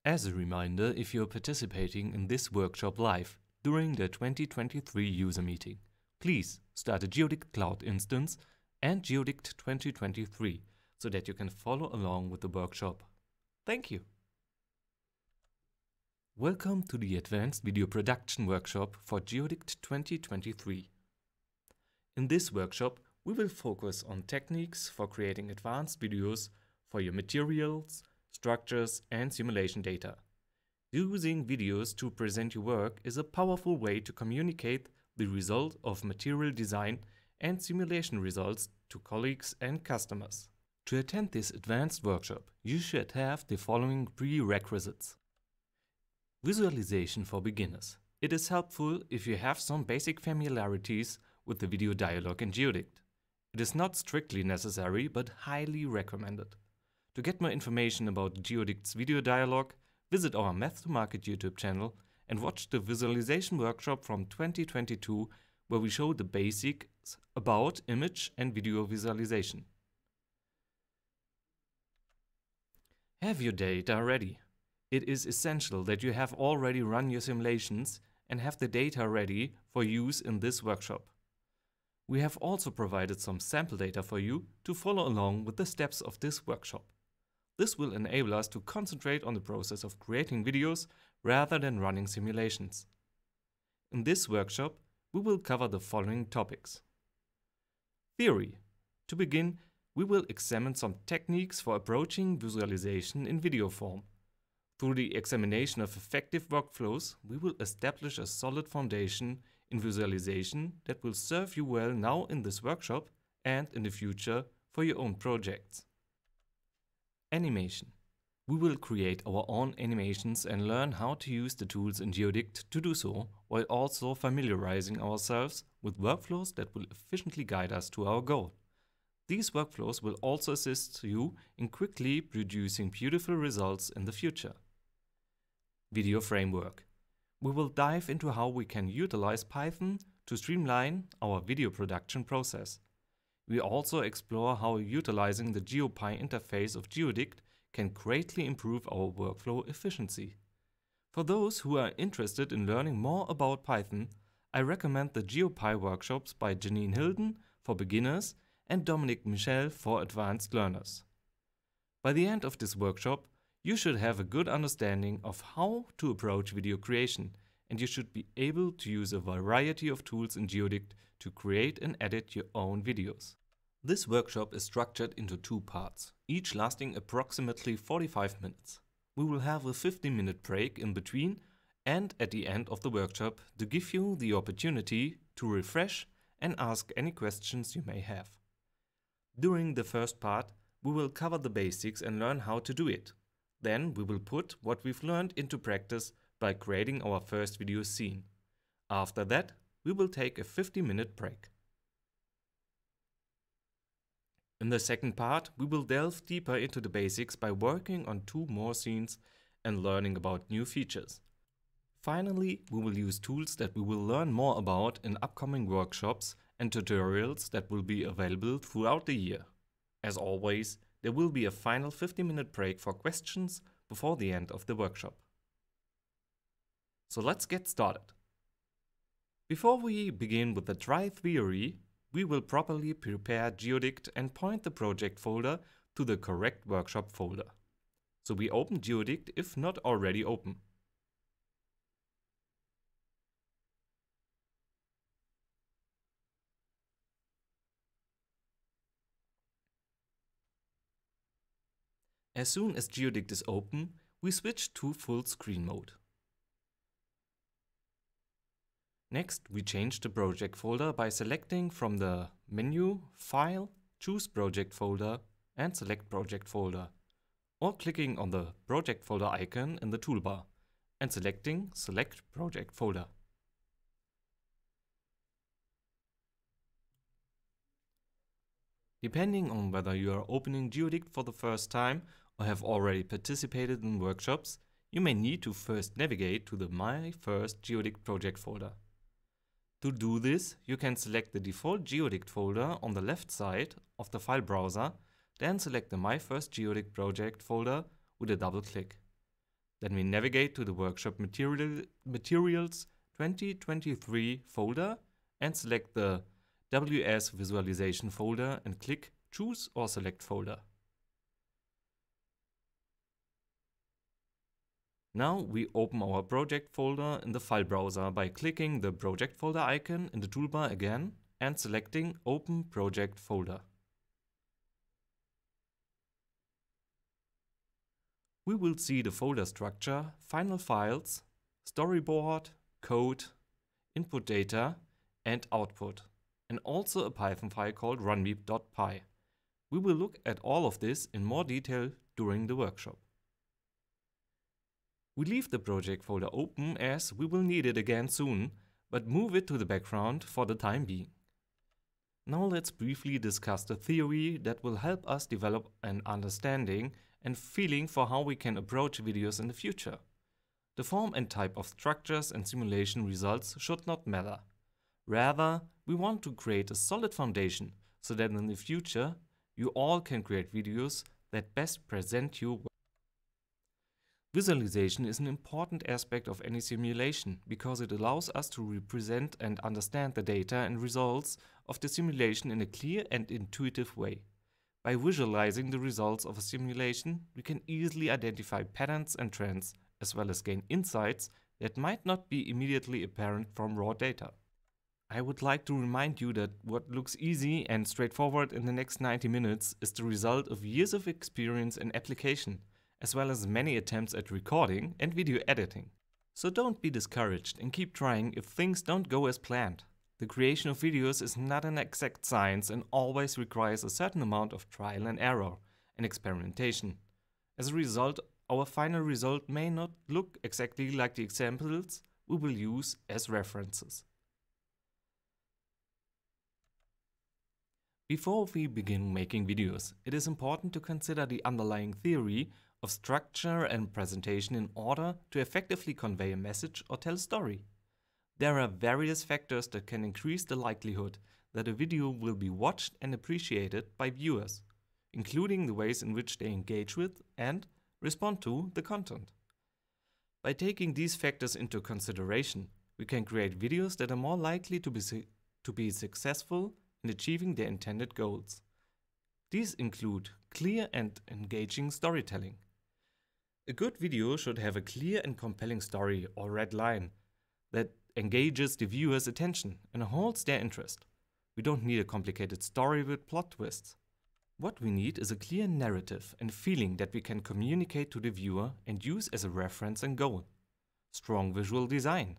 As a reminder, if you're participating in this workshop live during the 2023 user meeting, please start a Geodict Cloud instance and Geodict 2023 so that you can follow along with the workshop. Thank you. Welcome to the Advanced Video Production Workshop for Geodict 2023. In this workshop, we will focus on techniques for creating advanced videos for your materials, structures, and simulation data. Using videos to present your work is a powerful way to communicate the result of material design and simulation results to colleagues and customers. To attend this advanced workshop, you should have the following prerequisites. Visualization for beginners. It is helpful if you have some basic familiarities with the video dialog in Geodict. It is not strictly necessary, but highly recommended. To get more information about Geodict's video dialog, visit our Math to Market YouTube channel and watch the visualization workshop from 2022, where we show the basics about image and video visualization. Have your data ready. It is essential that you have already run your simulations and have the data ready for use in this workshop. We have also provided some sample data for you to follow along with the steps of this workshop. This will enable us to concentrate on the process of creating videos rather than running simulations. In this workshop, we will cover the following topics. Theory. To begin, we will examine some techniques for approaching visualization in video form. Through the examination of effective workflows, we will establish a solid foundation in visualization that will serve you well now in this workshop and in the future for your own projects. Animation. We will create our own animations and learn how to use the tools in Geodict to do so, while also familiarizing ourselves with workflows that will efficiently guide us to our goal. These workflows will also assist you in quickly producing beautiful results in the future. Video framework. We will dive into how we can utilize Python to streamline our video production process. We also explore how utilizing the GeoPy interface of Geodict can greatly improve our workflow efficiency. For those who are interested in learning more about Python, I recommend the GeoPy workshops by Janine Hilden for beginners and Dominic Michel for advanced learners. By the end of this workshop, you should have a good understanding of how to approach video creation, and you should be able to use a variety of tools in Geodict to create and edit your own videos. This workshop is structured into two parts, each lasting approximately 45 minutes. We will have a 15-minute break in between and at the end of the workshop to give you the opportunity to refresh and ask any questions you may have. During the first part, we will cover the basics and learn how to do it. Then we will put what we've learned into practice by creating our first video scene. After that, we will take a 50-minute break. In the second part, we will delve deeper into the basics by working on 2 more scenes and learning about new features. Finally, we will use tools that we will learn more about in upcoming workshops and tutorials that will be available throughout the year. As always, there will be a final 50-minute break for questions before the end of the workshop. So let's get started. Before we begin with the dry theory, we will properly prepare Geodict and point the project folder to the correct workshop folder. So we open Geodict if not already open. As soon as Geodict is open, we switch to full screen mode. Next, we change the project folder by selecting from the menu, File, choose Project Folder and select Project Folder, or clicking on the Project Folder icon in the toolbar and selecting Select Project Folder. Depending on whether you are opening Geodict for the first time or have already participated in workshops, you may need to first navigate to the My First Geodict project folder. To do this, you can select the default Geodict folder on the left side of the file browser, then select the My First Geodict project folder with a double click. Then we navigate to the Workshop Materials 2023 folder and select the WS Visualization folder and click Choose or Select Folder. Now we open our project folder in the file browser by clicking the project folder icon in the toolbar again and selecting Open Project Folder. We will see the folder structure, final files, storyboard, code, input data and output, and also a Python file called runweep.py. We will look at all of this in more detail during the workshop. We leave the project folder open as we will need it again soon, but move it to the background for the time being. Now let's briefly discuss the theory that will help us develop an understanding and feeling for how we can approach videos in the future. The form and type of structures and simulation results should not matter. Rather, we want to create a solid foundation so that in the future you all can create videos that best present you. Visualization is an important aspect of any simulation because it allows us to represent and understand the data and results of the simulation in a clear and intuitive way. By visualizing the results of a simulation, we can easily identify patterns and trends, as well as gain insights that might not be immediately apparent from raw data. I would like to remind you that what looks easy and straightforward in the next 90 minutes is the result of years of experience in application, as well as many attempts at recording and video editing. So don't be discouraged and keep trying if things don't go as planned. The creation of videos is not an exact science and always requires a certain amount of trial and error and experimentation. As a result, our final result may not look exactly like the examples we will use as references. Before we begin making videos, it is important to consider the underlying theory of structure and presentation in order to effectively convey a message or tell a story. There are various factors that can increase the likelihood that a video will be watched and appreciated by viewers, including the ways in which they engage with and respond to the content. By taking these factors into consideration, we can create videos that are more likely to be successful in achieving their intended goals. These include clear and engaging storytelling. A good video should have a clear and compelling story or red line that engages the viewer's attention and holds their interest. We don't need a complicated story with plot twists. What we need is a clear narrative and feeling that we can communicate to the viewer and use as a reference and goal. Strong visual design.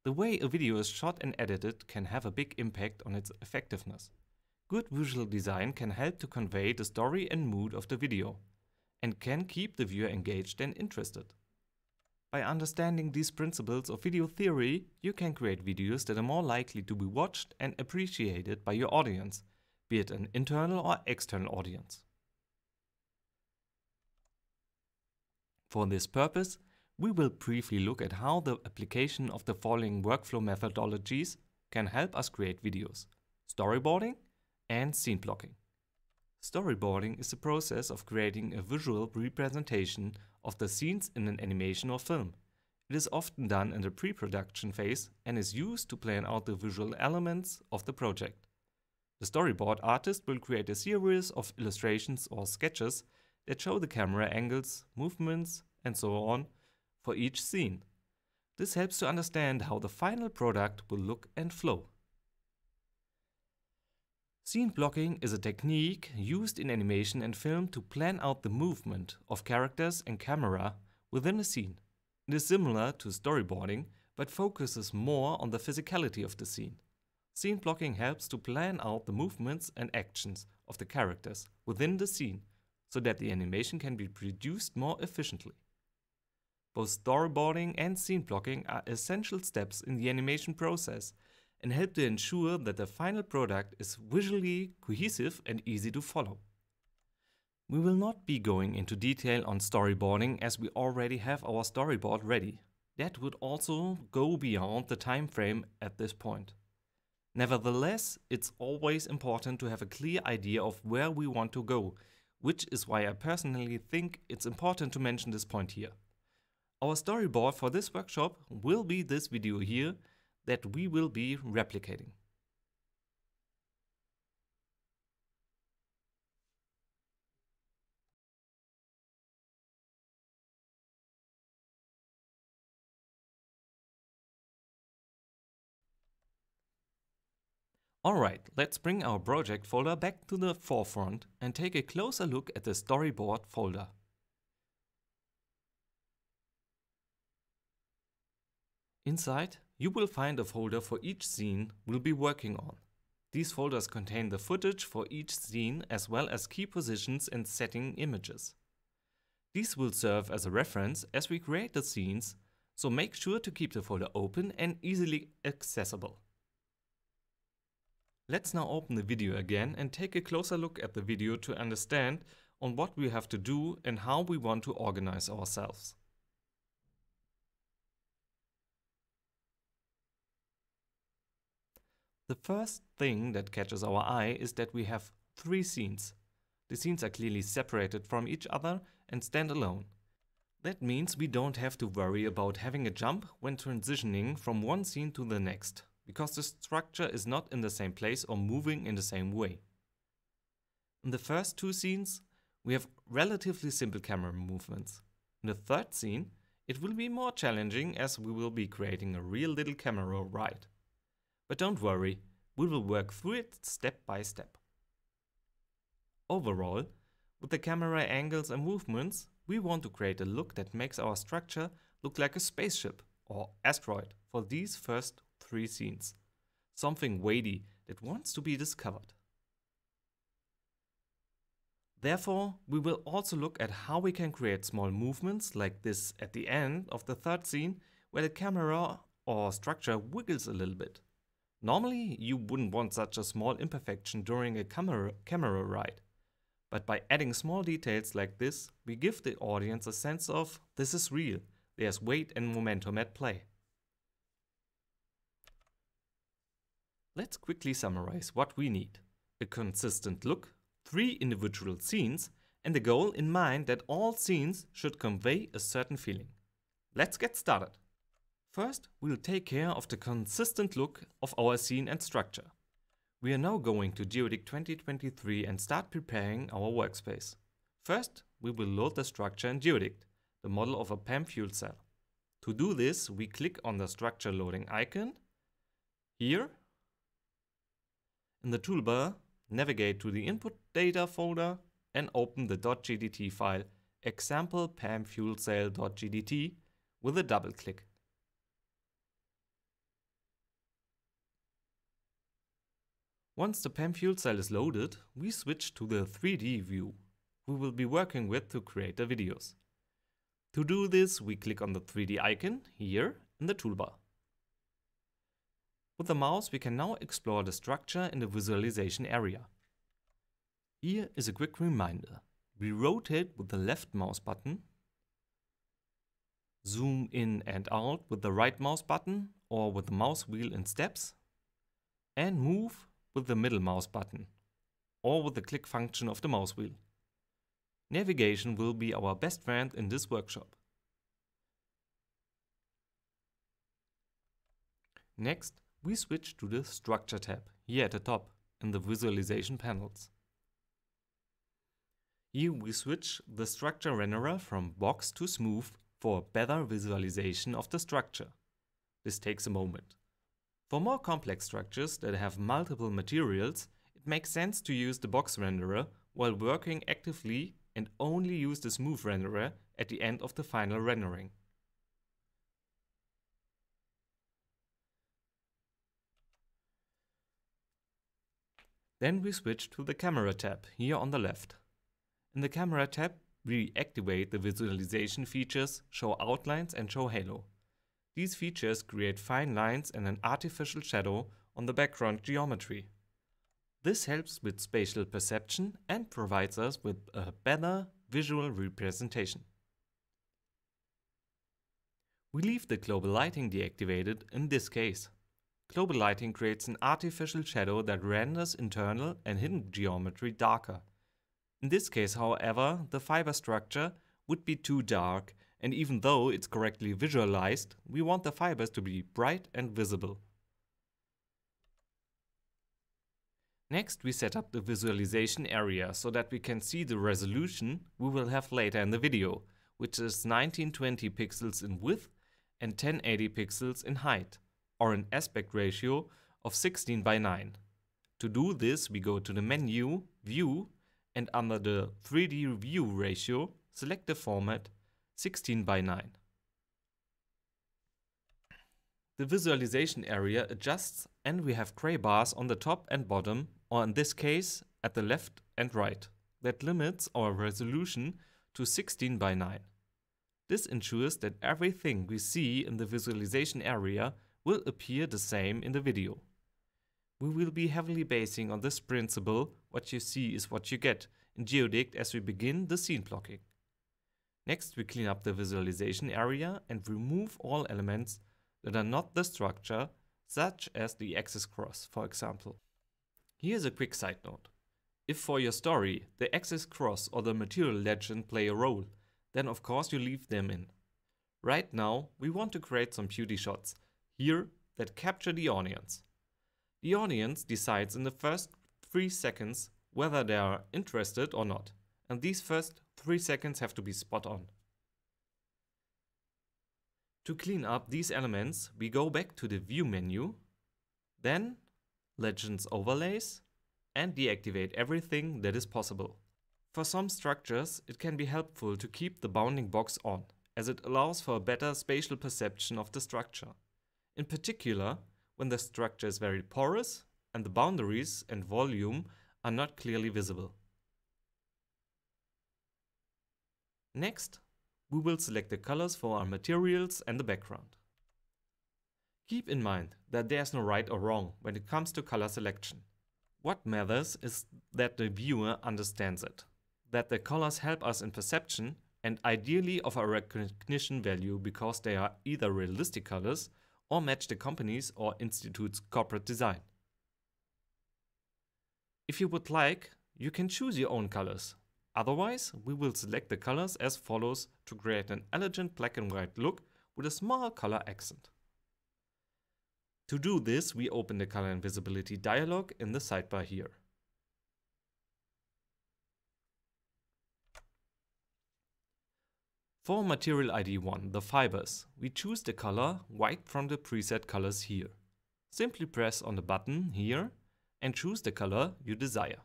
The way a video is shot and edited can have a big impact on its effectiveness. Good visual design can help to convey the story and mood of the video, and can keep the viewer engaged and interested. By understanding these principles of video theory, you can create videos that are more likely to be watched and appreciated by your audience, be it an internal or external audience. For this purpose, we will briefly look at how the application of the following workflow methodologies can help us create videos: storyboarding and scene blocking. Storyboarding is the process of creating a visual representation of the scenes in an animation or film. It is often done in the pre-production phase and is used to plan out the visual elements of the project. The storyboard artist will create a series of illustrations or sketches that show the camera angles, movements, and so on for each scene. This helps to understand how the final product will look and flow. Scene blocking is a technique used in animation and film to plan out the movement of characters and camera within a scene. It is similar to storyboarding, but focuses more on the physicality of the scene. Scene blocking helps to plan out the movements and actions of the characters within the scene so that the animation can be produced more efficiently. Both storyboarding and scene blocking are essential steps in the animation process and help to ensure that the final product is visually cohesive and easy to follow. We will not be going into detail on storyboarding as we already have our storyboard ready. That would also go beyond the time frame at this point. Nevertheless, it's always important to have a clear idea of where we want to go, which is why I personally think it's important to mention this point here. Our storyboard for this workshop will be this video here that we will be replicating. Alright, let's bring our project folder back to the forefront and take a closer look at the storyboard folder. Inside, you will find a folder for each scene we'll be working on. These folders contain the footage for each scene as well as key positions and setting images. These will serve as a reference as we create the scenes, so make sure to keep the folder open and easily accessible. Let's now open the video again and take a closer look at the video to understand on what we have to do and how we want to organize ourselves. The first thing that catches our eye is that we have 3 scenes. The scenes are clearly separated from each other and stand alone. That means we don't have to worry about having a jump when transitioning from one scene to the next, because the structure is not in the same place or moving in the same way. In the first 2 scenes, we have relatively simple camera movements. In the third scene, it will be more challenging as we will be creating a real little camera ride. But don't worry, we will work through it step by step. Overall, with the camera angles and movements, we want to create a look that makes our structure look like a spaceship or asteroid for these first 3 scenes. Something weighty that wants to be discovered. Therefore, we will also look at how we can create small movements like this at the end of the third scene where the camera or structure wiggles a little bit. Normally, you wouldn't want such a small imperfection during a camera ride. But by adding small details like this, we give the audience a sense of this is real, there's weight and momentum at play. Let's quickly summarize what we need. A consistent look, 3 individual scenes, and the goal in mind that all scenes should convey a certain feeling. Let's get started. First, we'll take care of the consistent look of our scene and structure. We are now going to Geodik 2023 and start preparing our workspace. First, we will load the structure in Geodik, the model of a PEM fuel cell. To do this, we click on the structure loading icon. Here, in the toolbar, navigate to the input data folder and open the .gdt file example pemfuelcell.gdt with a double click. Once the PEM fuel cell is loaded, we switch to the 3D view we will be working with to create the videos. To do this, we click on the 3D icon here in the toolbar. With the mouse, we can now explore the structure in the visualization area. Here is a quick reminder. We rotate with the left mouse button, zoom in and out with the right mouse button or with the mouse wheel in steps, and move with the middle mouse button or with the click function of the mouse wheel. Navigation will be our best friend in this workshop. Next, we switch to the Structure tab here at the top in the visualization panels. Here we switch the structure renderer from box to smooth for a better visualization of the structure. This takes a moment. For more complex structures that have multiple materials, it makes sense to use the box renderer while working actively and only use the smooth renderer at the end of the final rendering. Then we switch to the Camera tab here on the left. In the Camera tab, we activate the visualization features Show Outlines and Show Halo. These features create fine lines and an artificial shadow on the background geometry. This helps with spatial perception and provides us with a better visual representation. We leave the global lighting deactivated in this case. Global lighting creates an artificial shadow that renders internal and hidden geometry darker. In this case, however, the fiber structure would be too dark and even though it's correctly visualized, we want the fibers to be bright and visible. Next, we set up the visualization area so that we can see the resolution we will have later in the video, which is 1920 pixels in width and 1080 pixels in height, or an aspect ratio of 16:9. To do this, we go to the menu, View, and under the 3D View ratio, select the format 16:9. The visualization area adjusts and we have gray bars on the top and bottom, or in this case at the left and right. That limits our resolution to 16:9. This ensures that everything we see in the visualization area will appear the same in the video. We will be heavily basing on this principle, what you see is what you get, in Geodict as we begin the scene blocking. Next, we clean up the visualization area and remove all elements that are not the structure, such as the axis cross, for example. Here's a quick side note. If for your story the axis cross or the material legend play a role, then of course you leave them in. Right now, we want to create some beauty shots here that capture the audience. The audience decides in the first 3 seconds whether they are interested or not, and these first 3 seconds have to be spot on. To clean up these elements, we go back to the View menu, then Legends Overlays, and deactivate everything that is possible. For some structures, it can be helpful to keep the bounding box on, as it allows for a better spatial perception of the structure. In particular, when the structure is very porous and the boundaries and volume are not clearly visible. Next, we will select the colors for our materials and the background. Keep in mind that there's no right or wrong when it comes to color selection. What matters is that the viewer understands it, that the colors help us in perception and ideally of a recognition value because they are either realistic colors or match the company's or institute's corporate design. If you would like, you can choose your own colors. Otherwise, we will select the colors as follows to create an elegant black and white look with a small color accent. To do this, we open the color and visibility dialog in the sidebar here. For Material ID 1, the fibers, we choose the color white from the preset colors here. Simply press on the button here and choose the color you desire.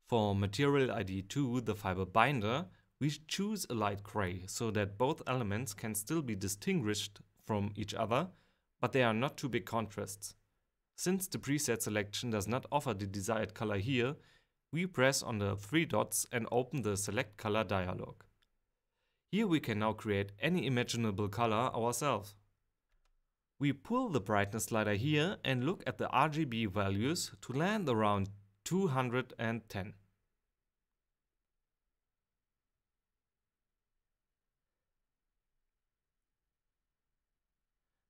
For Material ID 2, the fiber binder, we choose a light gray so that both elements can still be distinguished from each other, but they are not too big contrasts. Since the preset selection does not offer the desired color here, we press on the 3 dots and open the Select Color dialog. Here we can now create any imaginable color ourselves. We pull the brightness slider here and look at the RGB values to land around 210.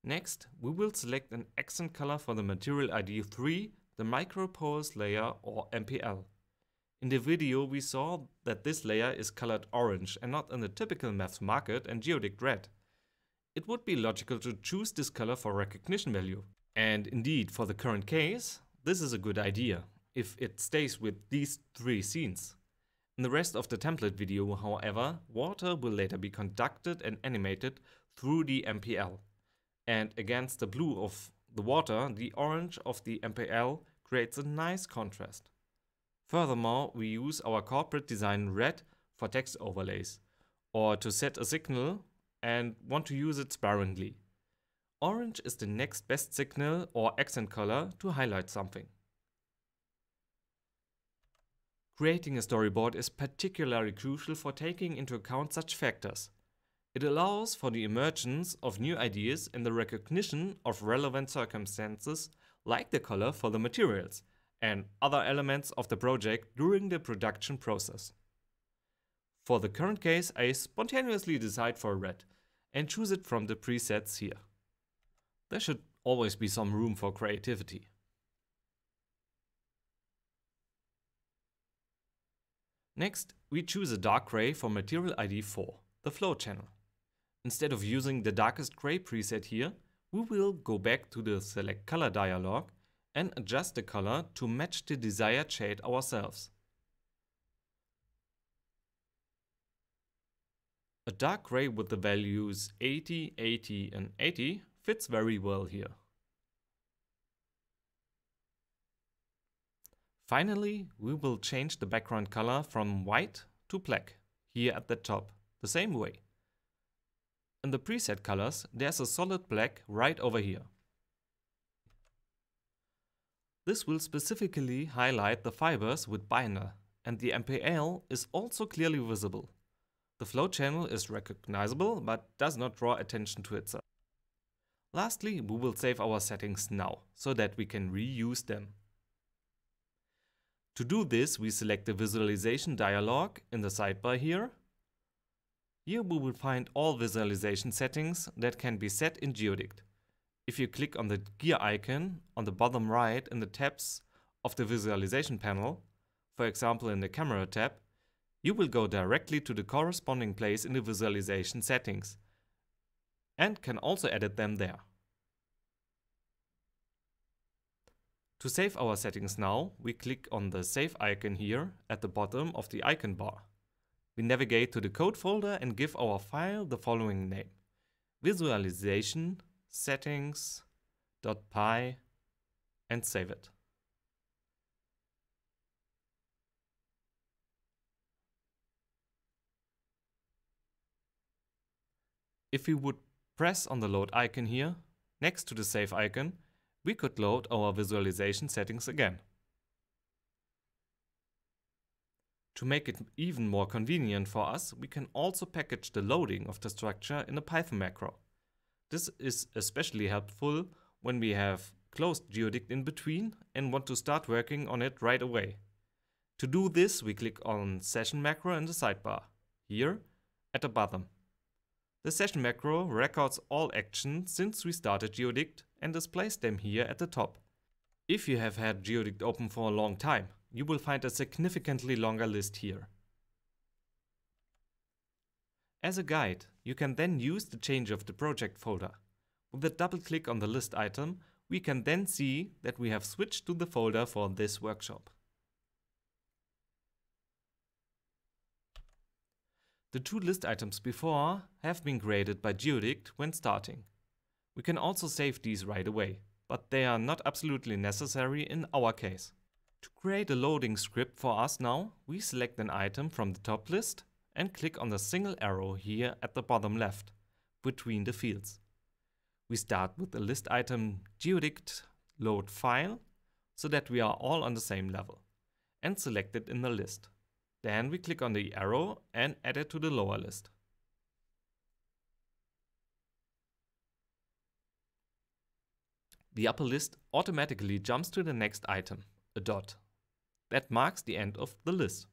Next, we will select an accent color for the Material ID 3, the Microporous layer or MPL. In the video we saw that this layer is colored orange and not in the typical Maths Market and Geodict red. It would be logical to choose this color for recognition value. And indeed, for the current case, this is a good idea, if it stays with these 3 scenes. In the rest of the template video, however, water will later be conducted and animated through the MPL. And against the blue of the water, the orange of the MPL creates a nice contrast. Furthermore, we use our corporate design red for text overlays, or to set a signal and want to use it sparingly. Orange is the next best signal or accent color to highlight something. Creating a storyboard is particularly crucial for taking into account such factors. It allows for the emergence of new ideas and the recognition of relevant circumstances like the color for the materials and other elements of the project during the production process. For the current case, I spontaneously decide for red and choose it from the presets here. There should always be some room for creativity. Next, we choose a dark gray for material ID 4, the flow channel. Instead of using the darkest gray preset here, we will go back to the Select Color dialog and adjust the color to match the desired shade ourselves. A dark gray with the values 80, 80 and 80 fits very well here. Finally, we will change the background color from white to black, here at the top, the same way. In the preset colors, there's a solid black right over here. This will specifically highlight the fibers with binder, and the MPL is also clearly visible. The flow channel is recognizable, but does not draw attention to itself. Lastly, we will save our settings now, so that we can reuse them. To do this, we select the visualization dialog in the sidebar here. Here we will find all visualization settings that can be set in Geodict. If you click on the gear icon on the bottom right in the tabs of the visualization panel, for example in the camera tab, you will go directly to the corresponding place in the visualization settings and can also edit them there. To save our settings now, we click on the Save icon here at the bottom of the icon bar. We navigate to the code folder and give our file the following name: visualization settings.py, and save it. If we would press on the load icon here, next to the save icon, we could load our visualization settings again. To make it even more convenient for us, we can also package the loading of the structure in a Python macro. This is especially helpful when we have closed Geodict in between and want to start working on it right away. To do this, we click on Session macro in the sidebar, here at the bottom. The Session macro records all actions since we started Geodict and displays them here at the top. If you have had Geodict open for a long time, you will find a significantly longer list here. As a guide, you can then use the change of the project folder. With a double click on the list item, we can then see that we have switched to the folder for this workshop. The two list items before have been created by Geodict when starting. We can also save these right away, but they are not absolutely necessary in our case. To create a loading script for us now, we select an item from the top list and click on the single arrow here at the bottom left, between the fields. We start with the list item Geodict load file, so that we are all on the same level, and select it in the list. Then we click on the arrow and add it to the lower list. The upper list automatically jumps to the next item, a dot. That marks the end of the list.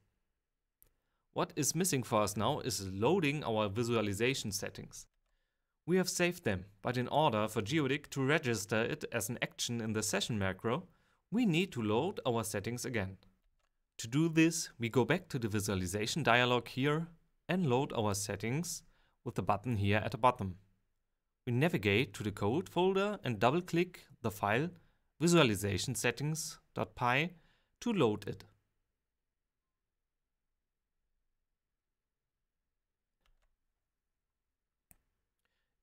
What is missing for us now is loading our visualization settings. We have saved them, but in order for Geodict to register it as an action in the session macro, we need to load our settings again. To do this, we go back to the visualization dialog here and load our settings with the button here at the bottom. We navigate to the code folder and double-click the file visualization settings.py to load it.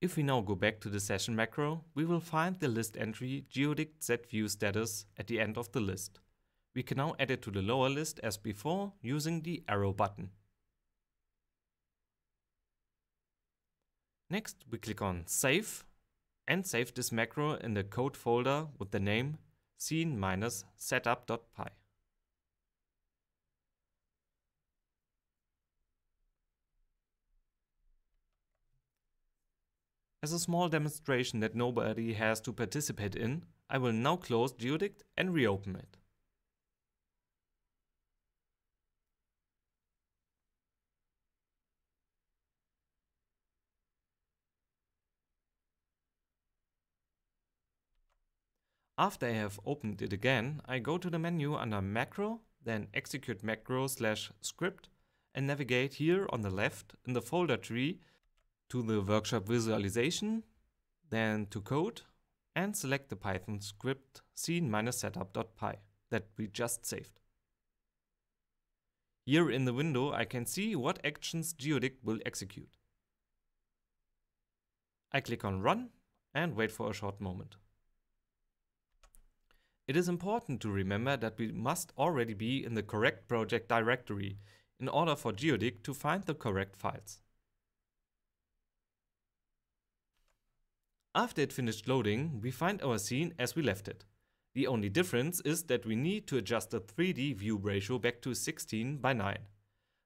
If we now go back to the session macro, we will find the list entry Geodict setView status at the end of the list. We can now add it to the lower list as before using the arrow button. Next, we click on Save and save this macro in the code folder with the name scene-setup.py. As a small demonstration that nobody has to participate in, I will now close Geodict and reopen it. After I have opened it again, I go to the menu under Macro then execute macro/script and navigate here on the left in the folder tree to the workshop visualization, then to code, and select the Python script scene-setup.py that we just saved. Here in the window I can see what actions Geodict will execute. I click on Run and wait for a short moment. It is important to remember that we must already be in the correct project directory in order for Geodict to find the correct files. After it finished loading, we find our scene as we left it. The only difference is that we need to adjust the 3D view ratio back to 16:9.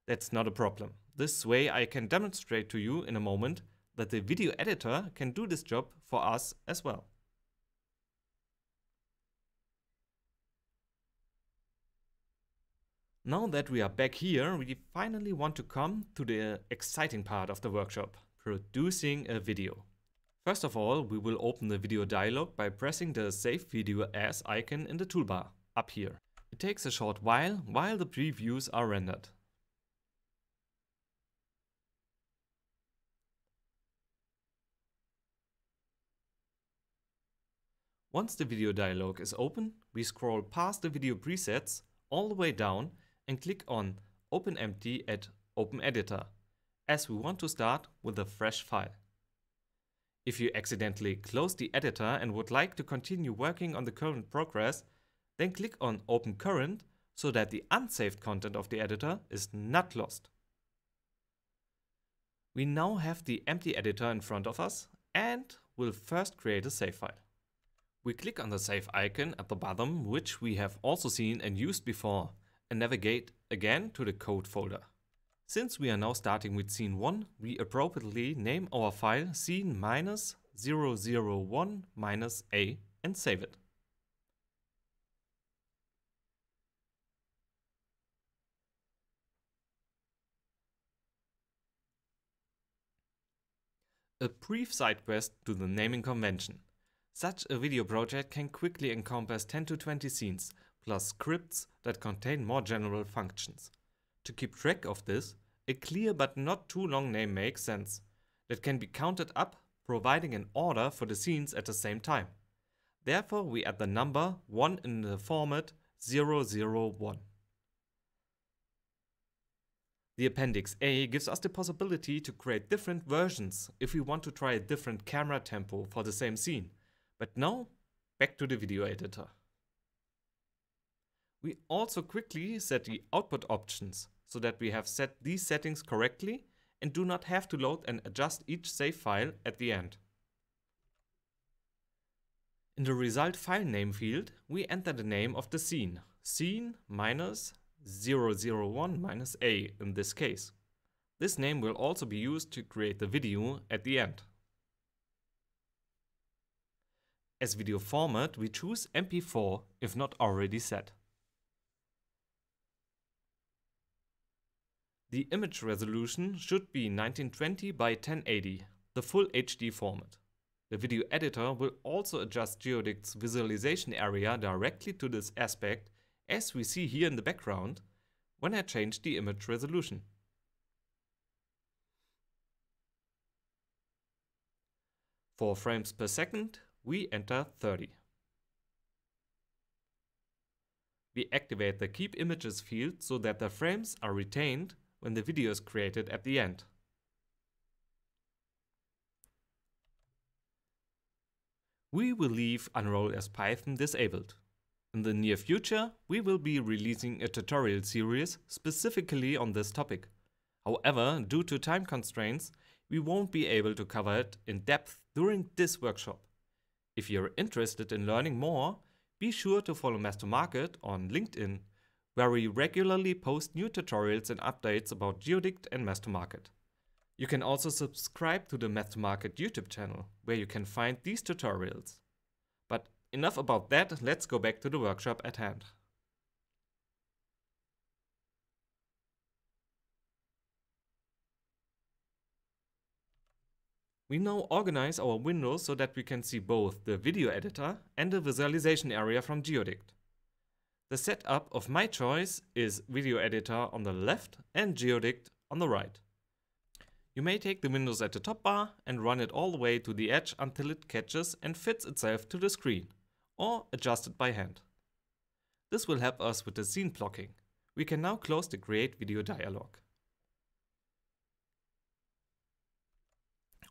That's not a problem. This way I can demonstrate to you in a moment that the video editor can do this job for us as well. Now that we are back here, we finally want to come to the exciting part of the workshop, producing a video. First of all, we will open the video dialog by pressing the Save Video As icon in the toolbar, up here. It takes a short while the previews are rendered. Once the video dialog is open, we scroll past the video presets all the way down and click on Open Empty at Open Editor, as we want to start with a fresh file. If you accidentally close the editor and would like to continue working on the current progress, then click on Open Current so that the unsaved content of the editor is not lost. We now have the empty editor in front of us and will first create a save file. We click on the save icon at the bottom, which we have also seen and used before, and navigate again to the code folder. Since we are now starting with scene 1, we appropriately name our file scene-001-A and save it. A brief side quest to the naming convention. Such a video project can quickly encompass 10 to 20 scenes, plus scripts that contain more general functions. To keep track of this, a clear but not too long name makes sense, that can be counted up, providing an order for the scenes at the same time. Therefore, we add the number 1 in the format 001. The Appendix A gives us the possibility to create different versions if we want to try a different camera tempo for the same scene. But now, back to the video editor. We also quickly set the output options so that we have set these settings correctly and do not have to load and adjust each save file at the end. In the result file name field, we enter the name of the scene, scene-001-A in this case. This name will also be used to create the video at the end. As video format, we choose MP4 if not already set. The image resolution should be 1920 by 1080, the full HD format. The video editor will also adjust Geodict's visualization area directly to this aspect, as we see here in the background, when I change the image resolution. For frames per second, we enter 30. We activate the Keep Images field so that the frames are retained when the video is created at the end. We will leave Unroll as Python disabled. In the near future, we will be releasing a tutorial series specifically on this topic. However, due to time constraints, we won't be able to cover it in depth during this workshop. If you're interested in learning more, be sure to follow Math2Market on LinkedIn, where we regularly post new tutorials and updates about Geodict and Math2Market. You can also subscribe to the Math2Market YouTube channel, where you can find these tutorials. But enough about that, let's go back to the workshop at hand. We now organize our windows so that we can see both the video editor and the visualization area from Geodict. The setup of my choice is Video Editor on the left and Geodict on the right. You may take the Windows at the top bar and run it all the way to the edge until it catches and fits itself to the screen, or adjust it by hand. This will help us with the scene blocking. We can now close the Create Video dialog.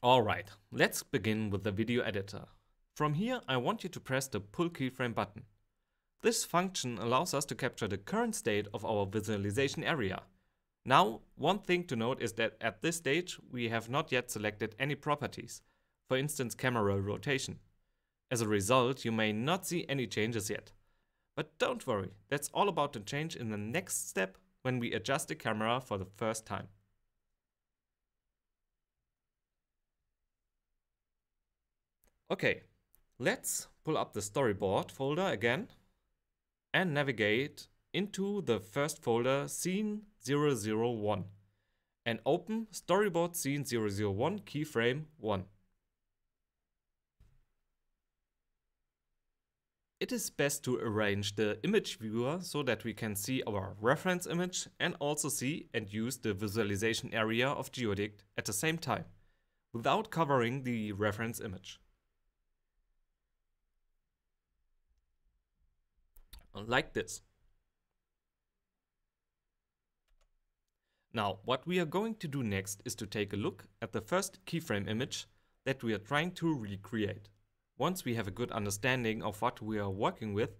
Alright, let's begin with the video editor. From here, I want you to press the Pull Keyframe button. This function allows us to capture the current state of our visualization area. Now, one thing to note is that at this stage, we have not yet selected any properties, for instance camera rotation. As a result, you may not see any changes yet. But don't worry, that's all about to change in the next step when we adjust the camera for the first time. Okay, let's pull up the storyboard folder again and navigate into the first folder, Scene 001, and open Storyboard Scene 001 Keyframe 1. It is best to arrange the image viewer so that we can see our reference image and also see and use the visualization area of Geodict at the same time, without covering the reference image. Like this. Now, what we are going to do next is to take a look at the first keyframe image that we are trying to recreate. Once we have a good understanding of what we are working with,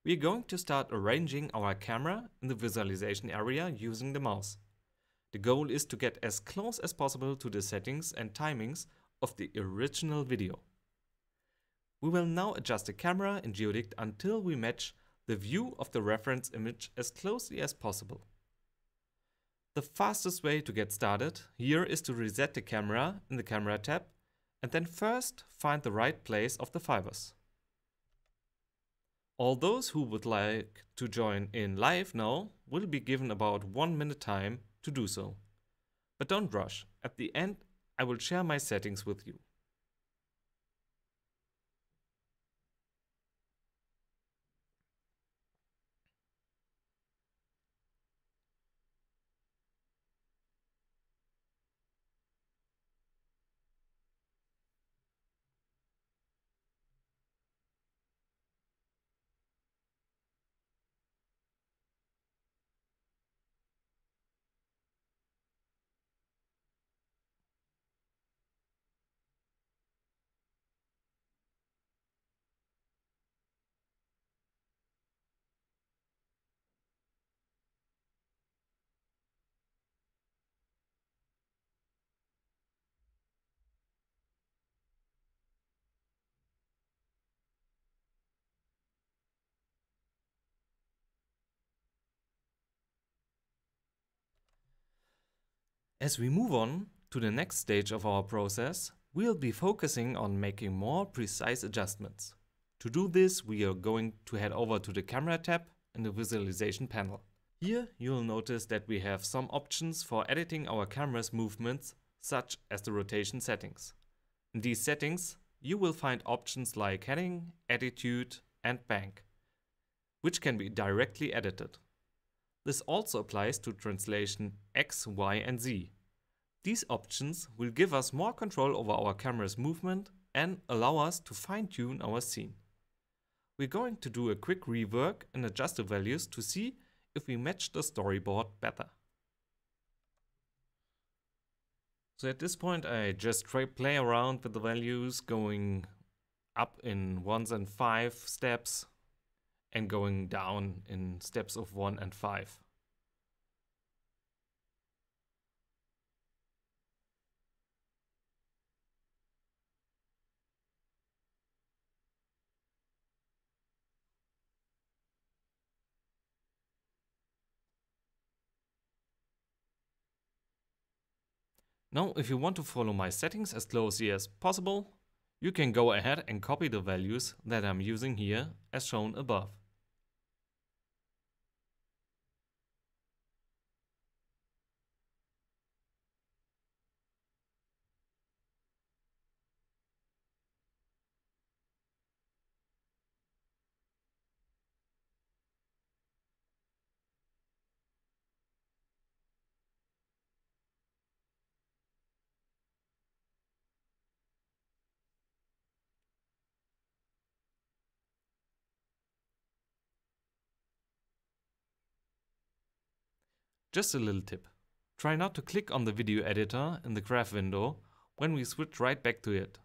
we are going to start arranging our camera in the visualization area using the mouse. The goal is to get as close as possible to the settings and timings of the original video. We will now adjust the camera in Geodict until we match the view of the reference image as closely as possible. The fastest way to get started here is to reset the camera in the Camera tab and then first find the right place of the fibers. All those who would like to join in live now will be given about 1 minute time to do so. But don't rush, at the end I will share my settings with you. As we move on to the next stage of our process, we'll be focusing on making more precise adjustments. To do this, we are going to head over to the Camera tab in the Visualization panel. Here you'll notice that we have some options for editing our camera's movements, such as the rotation settings. In these settings, you will find options like heading, attitude and bank, which can be directly edited. This also applies to translation X, Y and Z. These options will give us more control over our camera's movement and allow us to fine-tune our scene. We're going to do a quick rework and adjust the values to see if we match the storyboard better. So at this point I just play around with the values, going up in 1s and 5 steps and going down in steps of 1 and 5. Now, if you want to follow my settings as closely as possible, you can go ahead and copy the values that I'm using here as shown above. Just a little tip. Try not to click on the video editor in the graph window when we switch right back to it.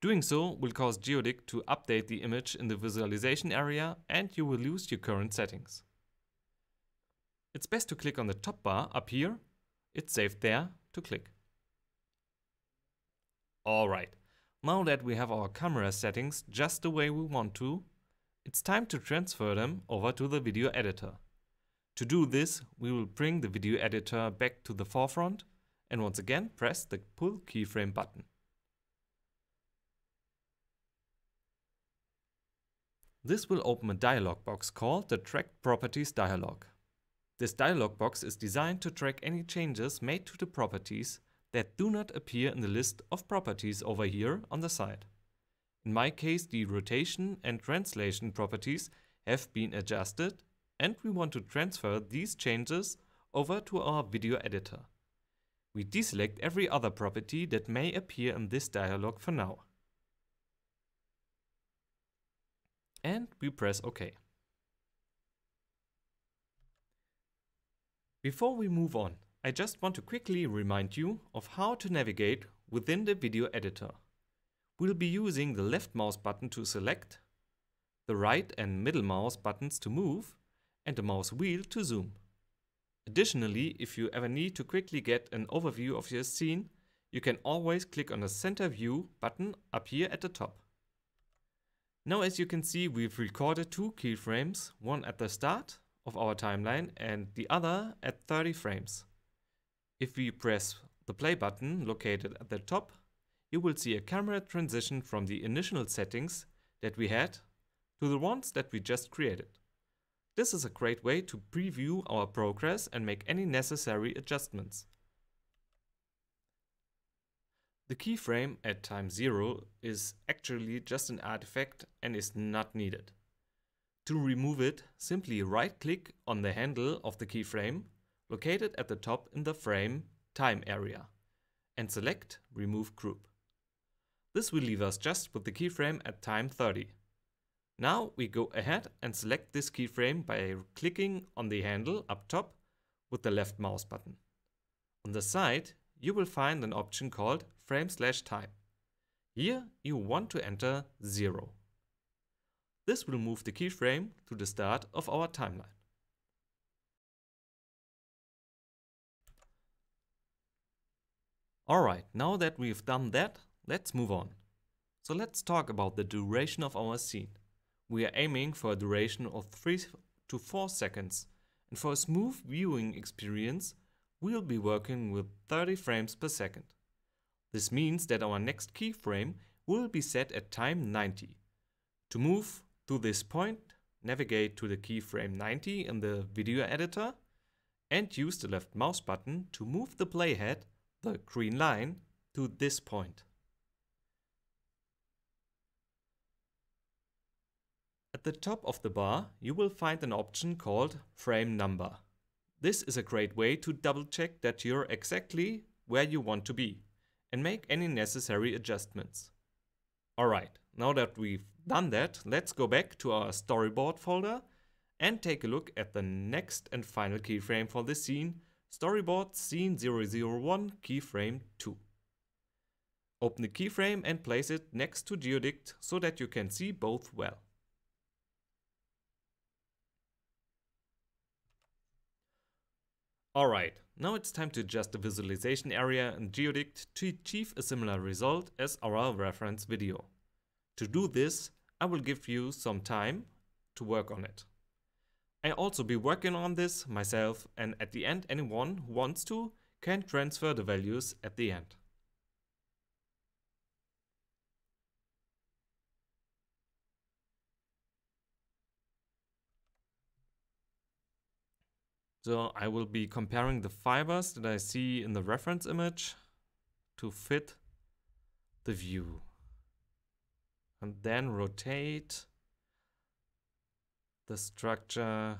Doing so will cause Geodict to update the image in the visualization area and you will lose your current settings. It's best to click on the top bar up here. It's saved there to click. Alright, now that we have our camera settings just the way we want to, it's time to transfer them over to the video editor. To do this, we will bring the video editor back to the forefront and once again press the Pull Keyframe button. This will open a dialog box called the Track Properties dialog. This dialog box is designed to track any changes made to the properties that do not appear in the list of properties over here on the side. In my case, the rotation and translation properties have been adjusted and we want to transfer these changes over to our video editor. We deselect every other property that may appear in this dialog for now. And we press OK. Before we move on, I just want to quickly remind you of how to navigate within the video editor. We'll be using the left mouse button to select, the right and middle mouse buttons to move, and the mouse wheel to zoom. Additionally, if you ever need to quickly get an overview of your scene, you can always click on the center view button up here at the top. Now as you can see, we've recorded two keyframes, one at the start of our timeline and the other at 30 frames. If we press the play button located at the top, you will see a camera transition from the initial settings that we had to the ones that we just created. This is a great way to preview our progress and make any necessary adjustments. The keyframe at time 0 is actually just an artifact and is not needed. To remove it, simply right-click on the handle of the keyframe located at the top in the frame time area and select Remove Group. This will leave us just with the keyframe at time 30. Now we go ahead and select this keyframe by clicking on the handle up top with the left mouse button. On the side, you will find an option called Frame/Time. Here you want to enter 0. This will move the keyframe to the start of our timeline. Alright, now that we've done that, let's move on. So let's talk about the duration of our scene. We are aiming for a duration of 3 to 4 seconds, and for a smooth viewing experience, we'll be working with 30 frames per second. This means that our next keyframe will be set at time 90. To move to this point, navigate to the keyframe 90 in the video editor and use the left mouse button to move the playhead, the green line, to this point. At the top of the bar, you will find an option called Frame Number. This is a great way to double check that you're exactly where you want to be and make any necessary adjustments. Alright, now that we've done that, let's go back to our storyboard folder and take a look at the next and final keyframe for this scene, Storyboard Scene 001 Keyframe 2. Open the keyframe and place it next to Geodict so that you can see both well. Alright, now it's time to adjust the visualization area in Geodict to achieve a similar result as our reference video. To do this, I will give you some time to work on it. I'll also be working on this myself, and at the end anyone who wants to can transfer the values at the end. So I will be comparing the fibers that I see in the reference image to fit the view. And then rotate the structure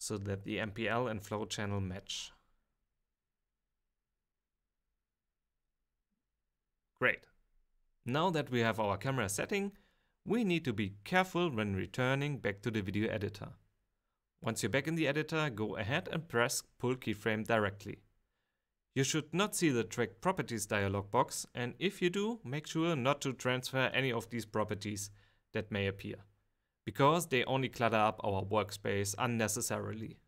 so that the MPL and flow channel match. Great. Now that we have our camera setting, we need to be careful when returning back to the video editor. Once you're back in the editor, go ahead and press Pull Keyframe directly. You should not see the Track Properties dialog box, and if you do, make sure not to transfer any of these properties that may appear, because they only clutter up our workspace unnecessarily.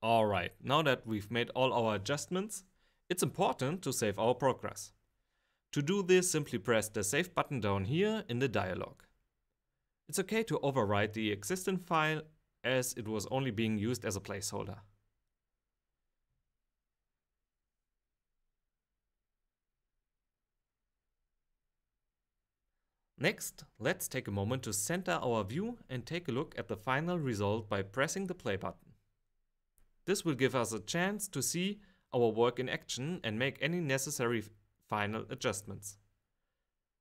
Alright, now that we've made all our adjustments, it's important to save our progress. To do this, simply press the Save button down here in the dialog. It's okay to overwrite the existing file as it was only being used as a placeholder. Next, let's take a moment to center our view and take a look at the final result by pressing the play button. This will give us a chance to see our work in action and make any necessary final adjustments.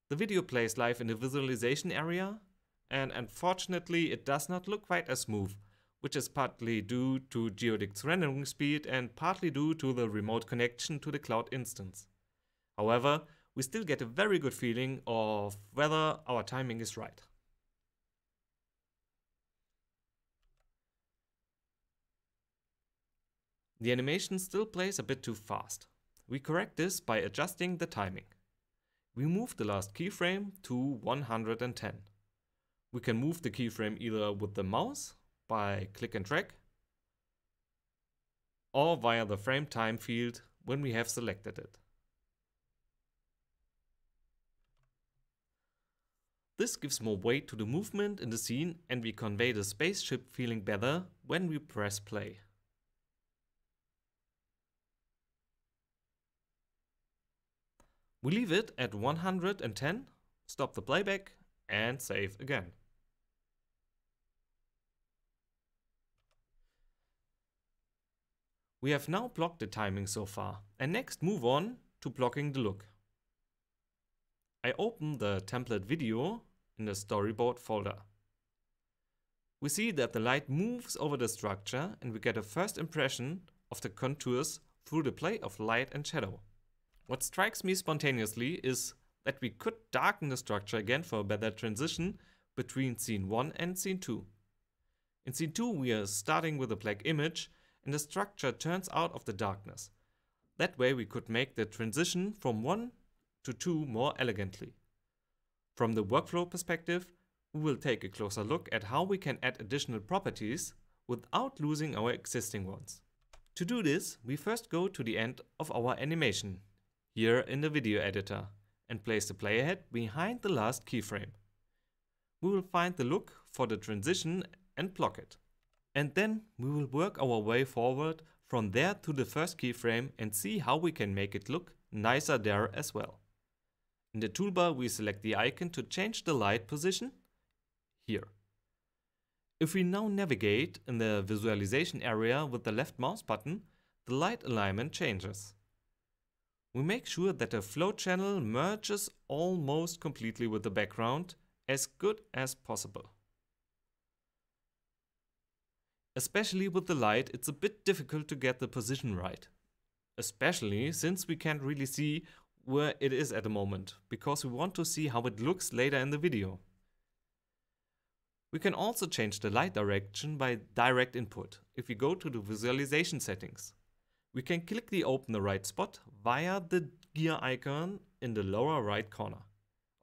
The video plays live in the visualization area, and unfortunately it does not look quite as smooth, which is partly due to Geodic's rendering speed and partly due to the remote connection to the cloud instance. However, we still get a very good feeling of whether our timing is right. The animation still plays a bit too fast. We correct this by adjusting the timing. We move the last keyframe to 110. We can move the keyframe either with the mouse, by click and drag, or via the frame time field when we have selected it. This gives more weight to the movement in the scene, and we convey the spaceship feeling better when we press play. We leave it at 110, stop the playback, and save again. We have now blocked the timing so far, and next move on to blocking the look. I open the template video in the storyboard folder. We see that the light moves over the structure, and we get a first impression of the contours through the play of light and shadow. What strikes me spontaneously is that we could darken the structure again for a better transition between scene 1 and scene 2. In scene 2 we are starting with a black image, and the structure turns out of the darkness. That way we could make the transition from 1 to 2 more elegantly. From the workflow perspective, we will take a closer look at how we can add additional properties without losing our existing ones. To do this, we first go to the end of our animation, here in the video editor, and place the playhead behind the last keyframe. We will find the look for the transition and block it. And then we will work our way forward from there to the first keyframe and see how we can make it look nicer there as well. In the toolbar we select the icon to change the light position, here. If we now navigate in the visualization area with the left mouse button, the light alignment changes. We make sure that the flow channel merges almost completely with the background, as good as possible. Especially with the light, it's a bit difficult to get the position right. Especially since we can't really see where it is at the moment, because we want to see how it looks later in the video. We can also change the light direction by direct input if we go to the visualization settings. We can click the Open the Right spot via the gear icon in the lower right corner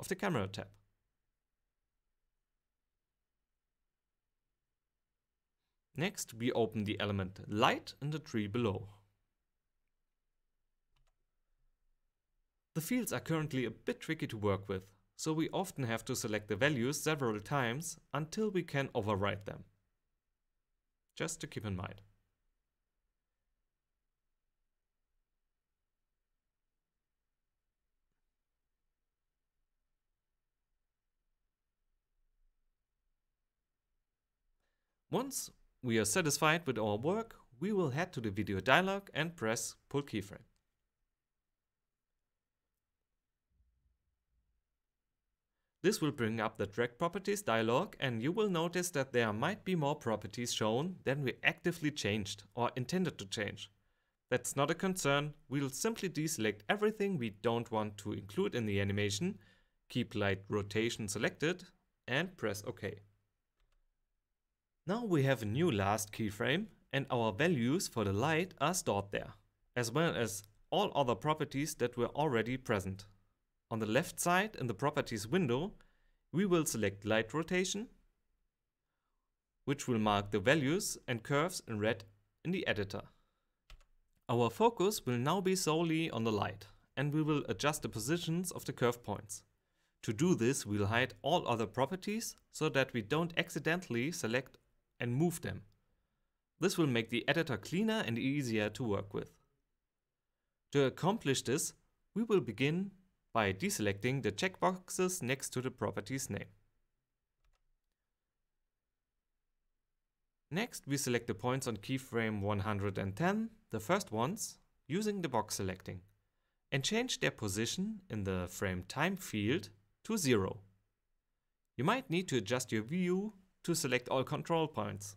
of the camera tab. Next, we open the element Light in the tree below. The fields are currently a bit tricky to work with, so we often have to select the values several times until we can override them. Just to keep in mind. Once we are satisfied with our work, we will head to the video dialog and press Pull Keyframe. This will bring up the Track Properties dialog, and you will notice that there might be more properties shown than we actively changed or intended to change. That's not a concern, we'll simply deselect everything we don't want to include in the animation, keep light rotation selected, and press OK. Now we have a new last keyframe and our values for the light are stored there, as well as all other properties that were already present. On the left side in the properties window, we will select light rotation, which will mark the values and curves in red in the editor. Our focus will now be solely on the light, and we will adjust the positions of the curve points. To do this, we'll hide all other properties so that we don't accidentally select and move them. This will make the editor cleaner and easier to work with. To accomplish this, we will begin by deselecting the checkboxes next to the property's name. Next, we select the points on keyframe 110, the first ones, using the box selecting, and change their position in the frame time field to 0. You might need to adjust your view to select all control points.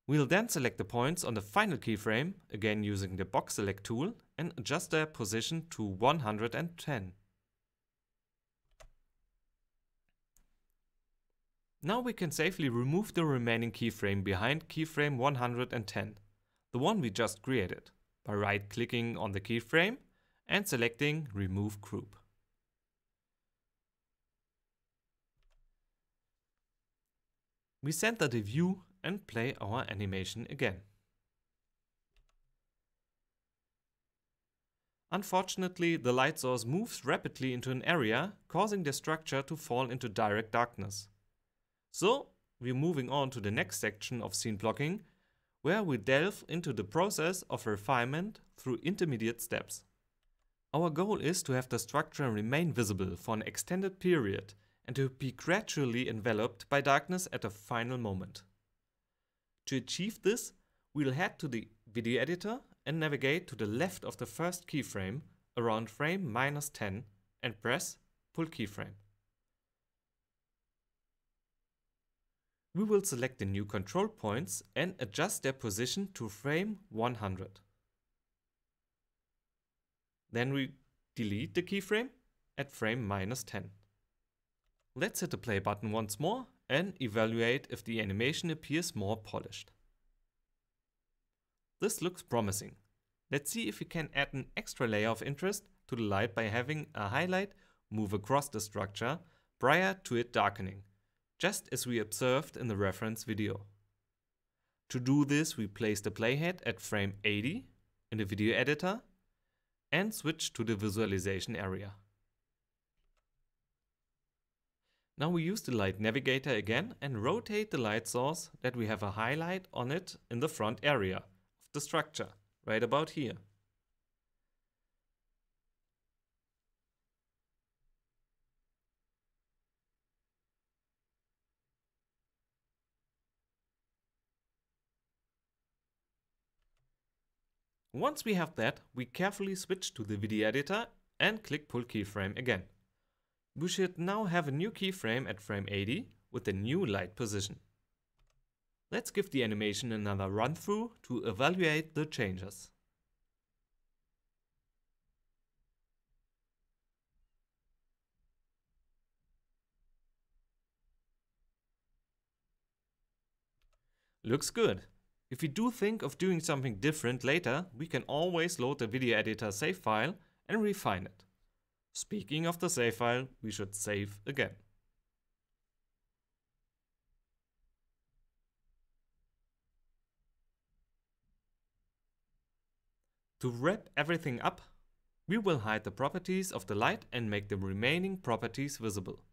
We'll then select the points on the final keyframe, again using the box select tool, and adjust their position to 110. Now we can safely remove the remaining keyframe behind keyframe 110, the one we just created, by right-clicking on the keyframe and selecting Remove Group. We center the view and play our animation again. Unfortunately, the light source moves rapidly into an area, causing the structure to fall into direct darkness. So, we're moving on to the next section of scene blocking, where we delve into the process of refinement through intermediate steps. Our goal is to have the structure remain visible for an extended period and to be gradually enveloped by darkness at a final moment. To achieve this, we'll head to the video editor and navigate to the left of the first keyframe around frame -10 and press Pull Keyframe. We will select the new control points and adjust their position to frame 100. Then we delete the keyframe at frame -10. Let's hit the play button once more and evaluate if the animation appears more polished. This looks promising. Let's see if we can add an extra layer of interest to the light by having a highlight move across the structure prior to it darkening, just as we observed in the reference video. To do this, we place the playhead at frame 80 in the video editor and switch to the visualization area. Now we use the light navigator again and rotate the light source that we have a highlight on it in the front area of the structure, right about here. Once we have that, we carefully switch to the video editor and click Pull Keyframe again. We should now have a new keyframe at frame 80 with a new light position. Let's give the animation another run through to evaluate the changes. Looks good. If we do think of doing something different later, we can always load the video editor save file and refine it. Speaking of the save file, we should save again. To wrap everything up, we will hide the properties of the light and make the remaining properties visible.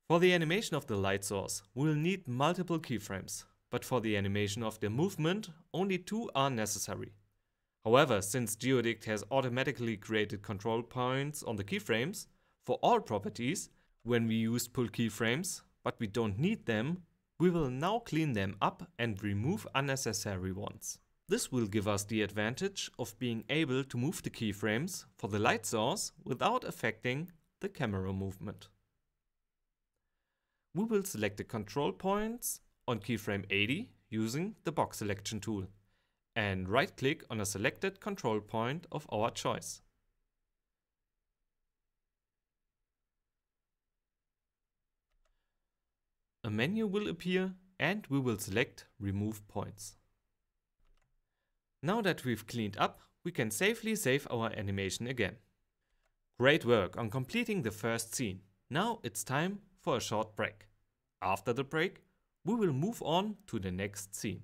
For the animation of the light source, we will need multiple keyframes, but for the animation of the movement, only 2 are necessary. However, since Geodict has automatically created control points on the keyframes for all properties when we use pull keyframes, but we don't need them, we will now clean them up and remove unnecessary ones. This will give us the advantage of being able to move the keyframes for the light source without affecting the camera movement. We will select the control points on keyframe 80 using the box selection tool and right-click on a selected control point of our choice. menu will appear and we will select Remove Points. Now that we've cleaned up, we can safely save our animation again. Great work on completing the first scene. Now it's time for a short break. After the break, we will move on to the next scene.